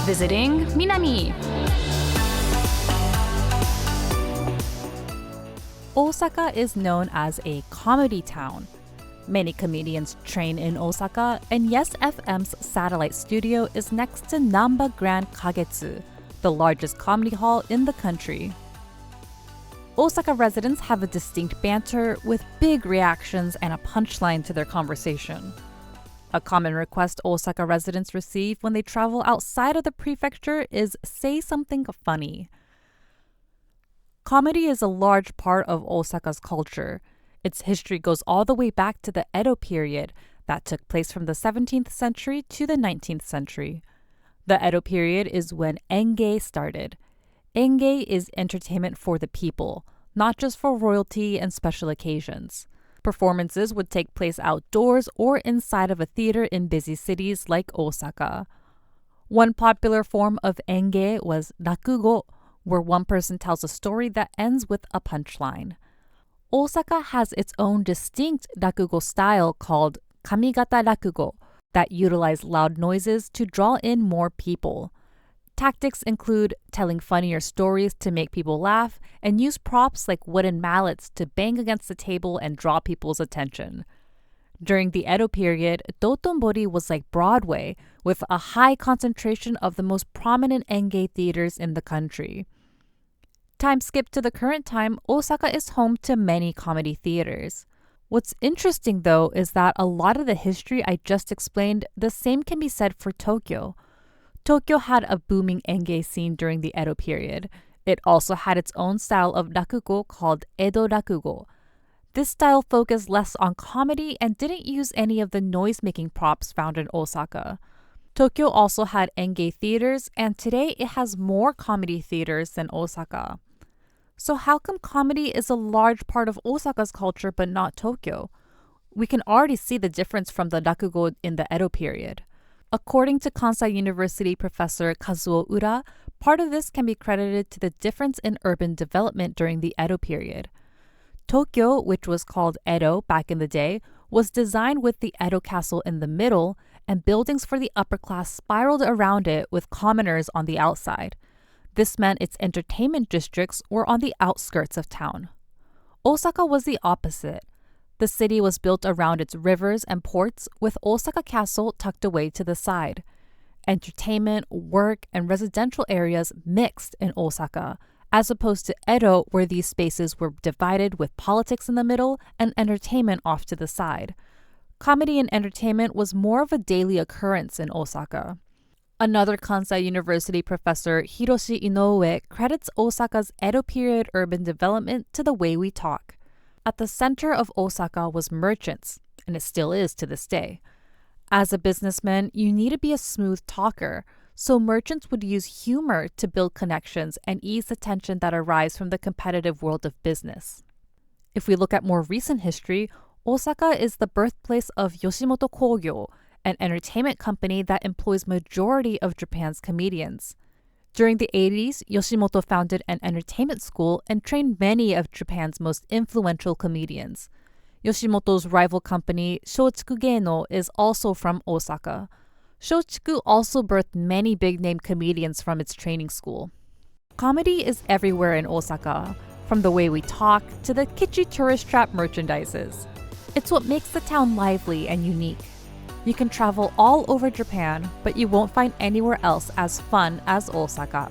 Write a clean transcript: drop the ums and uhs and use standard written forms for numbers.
Visiting Minami. Osaka is known as a comedy town. Many comedians train in Osaka, and Yes FM's satellite studio is next to Namba Grand Kagetsu, the largest comedy hall in the country. Osaka residents have a distinct banter with big reactions and a punchline to their conversation. A common request Osaka residents receive when they travel outside of the prefecture is say something funny. Comedy is a large part of Osaka's culture. Its history goes all the way back to the Edo period that took place from the 17th century to the 19th century. The Edo period is when enge started. Enge is entertainment for the people, not just for royalty and special occasions. Performances would take place outdoors or inside of a theater in busy cities like Osaka. One popular form of enge was rakugo, where one person tells a story that ends with a punchline. Osaka has its own distinct rakugo style called kamigata rakugo that utilize loud noises to draw in more people. Tactics include telling funnier stories to make people laugh and use props like wooden mallets to bang against the table and draw people's attention. During the Edo period, Dotonbori was like Broadway, with a high concentration of the most prominent enge theaters in the country. Time skip to the current time, Osaka is home to many comedy theaters. What's interesting, though, is that a lot of the history I just explained, the same can be said for Tokyo. Tokyo had a booming enge scene during the Edo period. It also had its own style of rakugo called Edo rakugo. This style focused less on comedy and didn't use any of the noise-making props found in Osaka. Tokyo also had enge theaters, and today it has more comedy theaters than Osaka. So how come comedy is a large part of Osaka's culture but not Tokyo? We can already see the difference from the rakugo in the Edo period. According to Kansai University professor Kazuo Ura, part of this can be credited to the difference in urban development during the Edo period. Tokyo, which was called Edo back in the day, was designed with the Edo castle in the middle, and buildings for the upper class spiraled around it with commoners on the outside. This meant its entertainment districts were on the outskirts of town. Osaka was the opposite. The city was built around its rivers and ports, with Osaka Castle tucked away to the side. Entertainment, work, and residential areas mixed in Osaka, as opposed to Edo, where these spaces were divided with politics in the middle and entertainment off to the side. Comedy and entertainment was more of a daily occurrence in Osaka. Another Kansai University professor, Hiroshi Inoue, credits Osaka's Edo period urban development to the way we talk. At the center of Osaka was merchants, and it still is to this day. As a businessman, you need to be a smooth talker, so merchants would use humor to build connections and ease the tension that arises from the competitive world of business. If we look at more recent history, Osaka is the birthplace of Yoshimoto Kogyo, an entertainment company that employs majority of Japan's comedians. During the 80s, Yoshimoto founded an entertainment school and trained many of Japan's most influential comedians. Yoshimoto's rival company, Shochiku Geino, is also from Osaka. Shochiku also birthed many big-name comedians from its training school. Comedy is everywhere in Osaka, from the way we talk to the kitschy tourist trap merchandises. It's what makes the town lively and unique. You can travel all over Japan, but you won't find anywhere else as fun as Osaka.